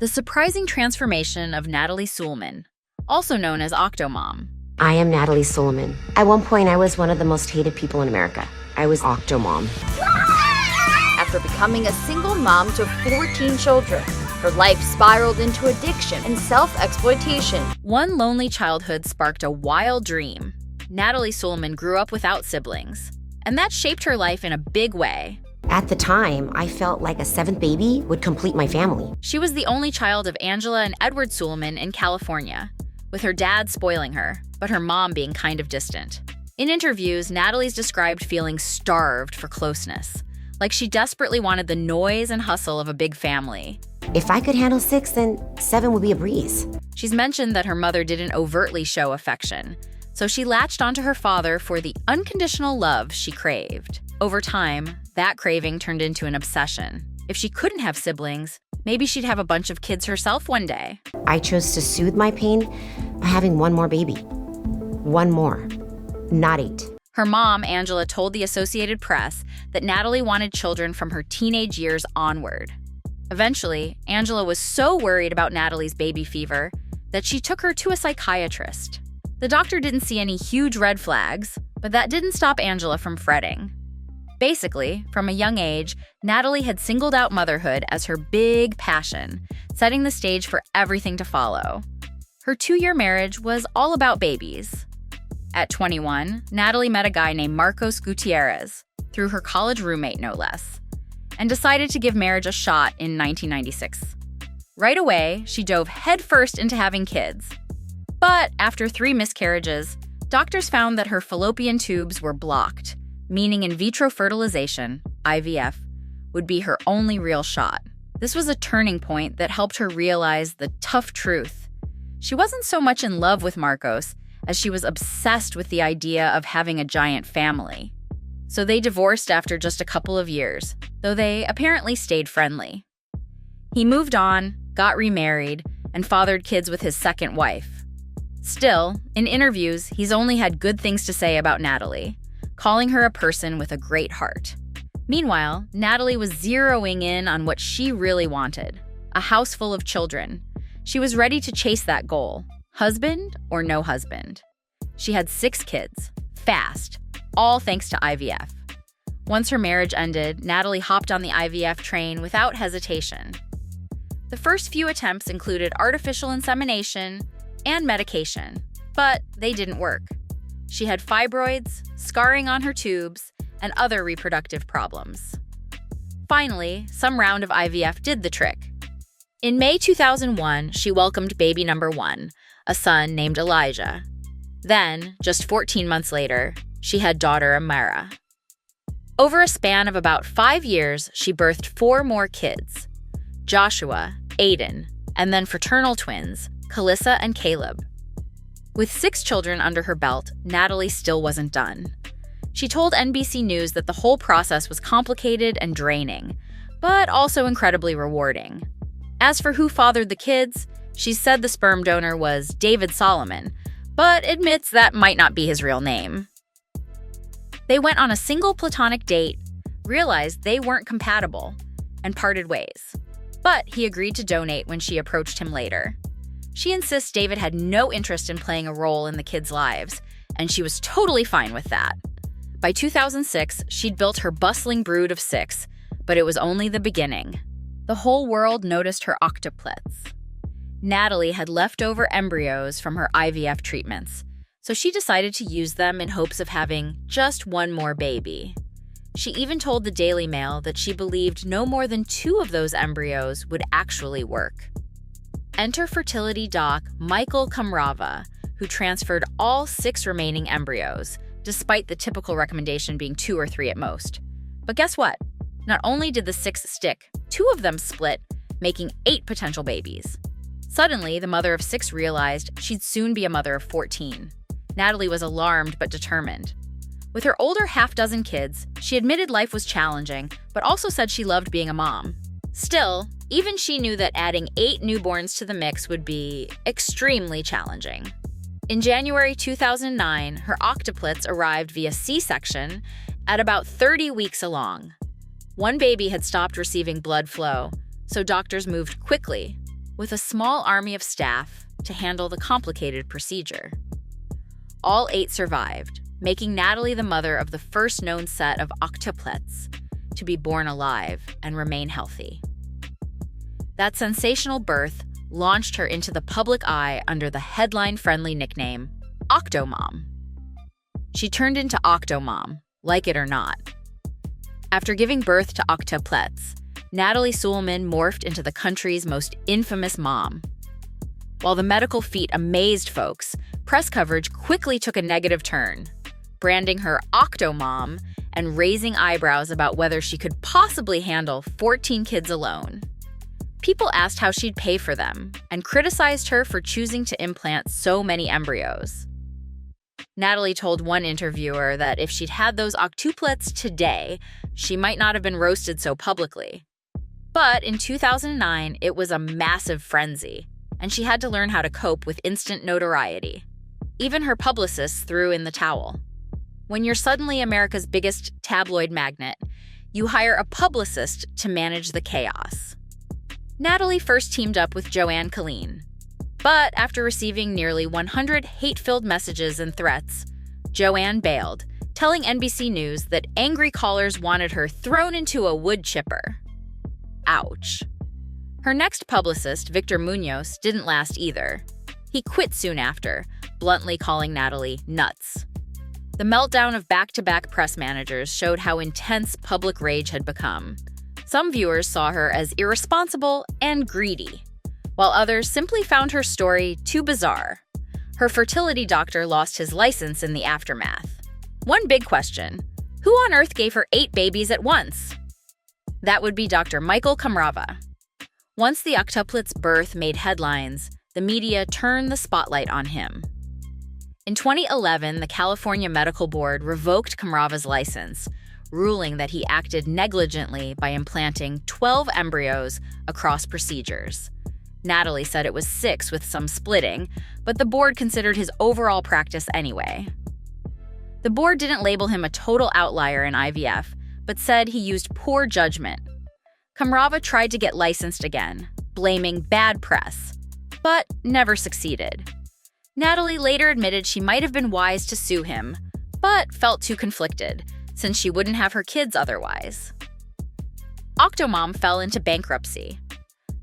The surprising transformation of Natalie Suleman, also known as OctoMom. I am Natalie Suleman. At one point, I was one of the most hated people in America. I was OctoMom. After becoming a single mom to 14 children, her life spiraled into addiction and self-exploitation. One lonely childhood sparked a wild dream. Natalie Suleman grew up without siblings, and that shaped her life in a big way. At the time, I felt like a seventh baby would complete my family. She was the only child of Angela and Edward Suleman in California, with her dad spoiling her, but her mom being kind of distant. In interviews, Natalie's described feeling starved for closeness, like she desperately wanted the noise and hustle of a big family. If I could handle 6, then 7 would be a breeze. She's mentioned that her mother didn't overtly show affection, so she latched onto her father for the unconditional love she craved. Over time, that craving turned into an obsession. If she couldn't have siblings, maybe she'd have a bunch of kids herself one day. I chose to soothe my pain by having one more baby. One more, not 8. Her mom, Angela, told the Associated Press that Natalie wanted children from her teenage years onward. Eventually, Angela was so worried about Natalie's baby fever that she took her to a psychiatrist. The doctor didn't see any huge red flags, but that didn't stop Angela from fretting. Basically, from a young age, Natalie had singled out motherhood as her big passion, setting the stage for everything to follow. Her 2-year marriage was all about babies. At 21, Natalie met a guy named Marcos Gutierrez, through her college roommate no less, and decided to give marriage a shot in 1996. Right away, she dove headfirst into having kids. But after 3 miscarriages, doctors found that her fallopian tubes were blocked, meaning in vitro fertilization, IVF, would be her only real shot. This was a turning point that helped her realize the tough truth. She wasn't so much in love with Marcos as she was obsessed with the idea of having a giant family. So they divorced after just a couple of years, though they apparently stayed friendly. He moved on, got remarried, and fathered kids with his second wife. Still, in interviews, he's only had good things to say about Natalie, calling her a person with a great heart. Meanwhile, Natalie was zeroing in on what she really wanted, a house full of children. She was ready to chase that goal, husband or no husband. She had 6 kids, fast, all thanks to IVF. Once her marriage ended, Natalie hopped on the IVF train without hesitation. The first few attempts included artificial insemination and medication, but they didn't work. She had fibroids, scarring on her tubes, and other reproductive problems. Finally, some round of IVF did the trick. In May 2001, she welcomed baby number 1, a son named Elijah. Then, just 14 months later, she had daughter Amara. Over a span of about 5 years, she birthed 4 more kids: Joshua, Aiden, and then fraternal twins, Kalissa and Caleb. With 6 children under her belt, Natalie still wasn't done. She told NBC News that the whole process was complicated and draining, but also incredibly rewarding. As for who fathered the kids, she said the sperm donor was David Solomon, but admits that might not be his real name. They went on a single platonic date, realized they weren't compatible, and parted ways. But he agreed to donate when she approached him later. She insists David had no interest in playing a role in the kids' lives, and she was totally fine with that. By 2006, she'd built her bustling brood of 6, but it was only the beginning. The whole world noticed her octuplets. Natalie had leftover embryos from her IVF treatments, so she decided to use them in hopes of having just one more baby. She even told the Daily Mail that she believed no more than 2 of those embryos would actually work. Enter fertility doc Michael Kamrava, who transferred all 6 remaining embryos, despite the typical recommendation being 2 or 3 at most. But guess what? Not only did the 6 stick, 2 of them split, making 8 potential babies. Suddenly, the mother of 6 realized she'd soon be a mother of 14. Natalie was alarmed but determined. With her older half-dozen kids, she admitted life was challenging, but also said she loved being a mom. Still, even she knew that adding 8 newborns to the mix would be extremely challenging. In January 2009, her octuplets arrived via C-section at about 30 weeks along. One baby had stopped receiving blood flow, so doctors moved quickly. with a small army of staff to handle the complicated procedure. All 8 survived, making Natalie the mother of the first known set of octuplets to be born alive and remain healthy. That sensational birth launched her into the public eye under the headline-friendly nickname OctoMom. She turned into OctoMom, like it or not. After giving birth to octuplets, Natalie Suleman morphed into the country's most infamous mom. While the medical feat amazed folks, press coverage quickly took a negative turn, branding her OctoMom and raising eyebrows about whether she could possibly handle 14 kids alone. People asked how she'd pay for them and criticized her for choosing to implant so many embryos. Natalie told one interviewer that if she'd had those octuplets today, she might not have been roasted so publicly. But in 2009, it was a massive frenzy, and she had to learn how to cope with instant notoriety. Even her publicists threw in the towel. When you're suddenly America's biggest tabloid magnate, you hire a publicist to manage the chaos. Natalie first teamed up with Joanne Colleen. But after receiving nearly 100 hate-filled messages and threats, Joanne bailed, telling NBC News that angry callers wanted her thrown into a wood chipper. Ouch. Her next publicist, Victor Munoz, didn't last either. He quit soon after, bluntly calling Natalie nuts. The meltdown of back-to-back press managers showed how intense public rage had become. Some viewers saw her as irresponsible and greedy, while others simply found her story too bizarre. Her fertility doctor lost his license in the aftermath. One big question: who on earth gave her 8 babies at once? That would be Dr. Michael Kamrava. Once the octuplet's birth made headlines, the media turned the spotlight on him. In 2011, the California Medical Board revoked Kamrava's license, ruling that he acted negligently by implanting 12 embryos across procedures. Natalie said it was 6 with some splitting, but the board considered his overall practice anyway. The board didn't label him a total outlier in IVF, but said he used poor judgment. Kamrava tried to get licensed again, blaming bad press, but never succeeded. Natalie later admitted she might have been wise to sue him, but felt too conflicted, since she wouldn't have her kids otherwise. OctoMom fell into bankruptcy.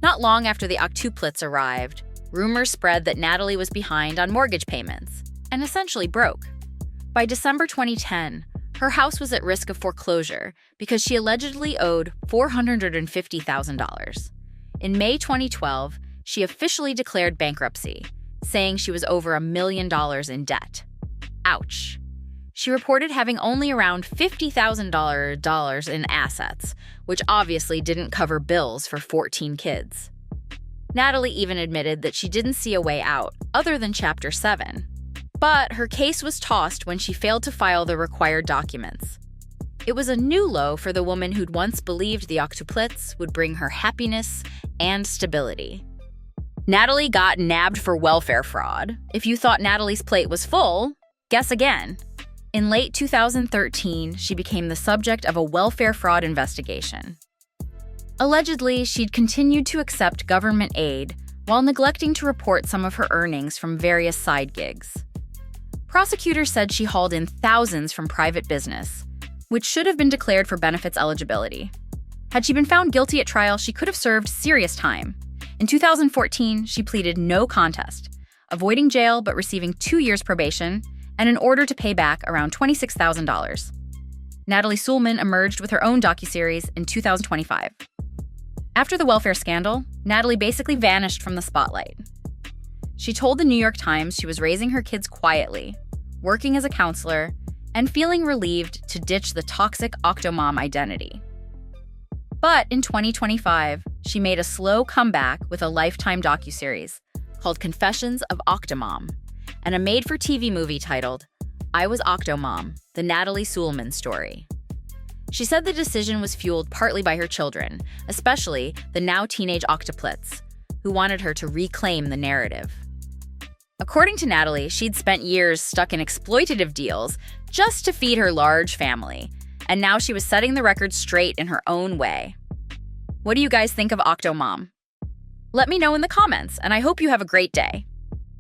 Not long after the octuplets arrived, rumors spread that Natalie was behind on mortgage payments and essentially broke. By December 2010, her house was at risk of foreclosure because she allegedly owed $450,000. In May 2012, she officially declared bankruptcy, saying she was over $1 million in debt. Ouch. She reported having only around $50,000 in assets, which obviously didn't cover bills for 14 kids. Natalie even admitted that she didn't see a way out, other than Chapter 7. But her case was tossed when she failed to file the required documents. It was a new low for the woman who'd once believed the octuplets would bring her happiness and stability. Natalie got nabbed for welfare fraud. If you thought Natalie's plate was full, guess again. In late 2013, she became the subject of a welfare fraud investigation. Allegedly, she'd continued to accept government aid while neglecting to report some of her earnings from various side gigs. Prosecutors said she hauled in thousands from private business, which should have been declared for benefits eligibility. Had she been found guilty at trial, she could have served serious time. In 2014, she pleaded no contest, avoiding jail but receiving 2 years probation and an order to pay back around $26,000. Natalie Suleman emerged with her own docuseries in 2025. After the welfare scandal, Natalie basically vanished from the spotlight. She told the New York Times she was raising her kids quietly, working as a counselor, and feeling relieved to ditch the toxic OctoMom identity. But in 2025, she made a slow comeback with a Lifetime docuseries called Confessions of OctoMom and a made-for-TV movie titled I Was OctoMom, The Natalie Suleman Story. She said the decision was fueled partly by her children, especially the now teenage octuplets, who wanted her to reclaim the narrative. According to Natalie, she'd spent years stuck in exploitative deals just to feed her large family, and now she was setting the record straight in her own way. What do you guys think of OctoMom? Let me know in the comments, and I hope you have a great day.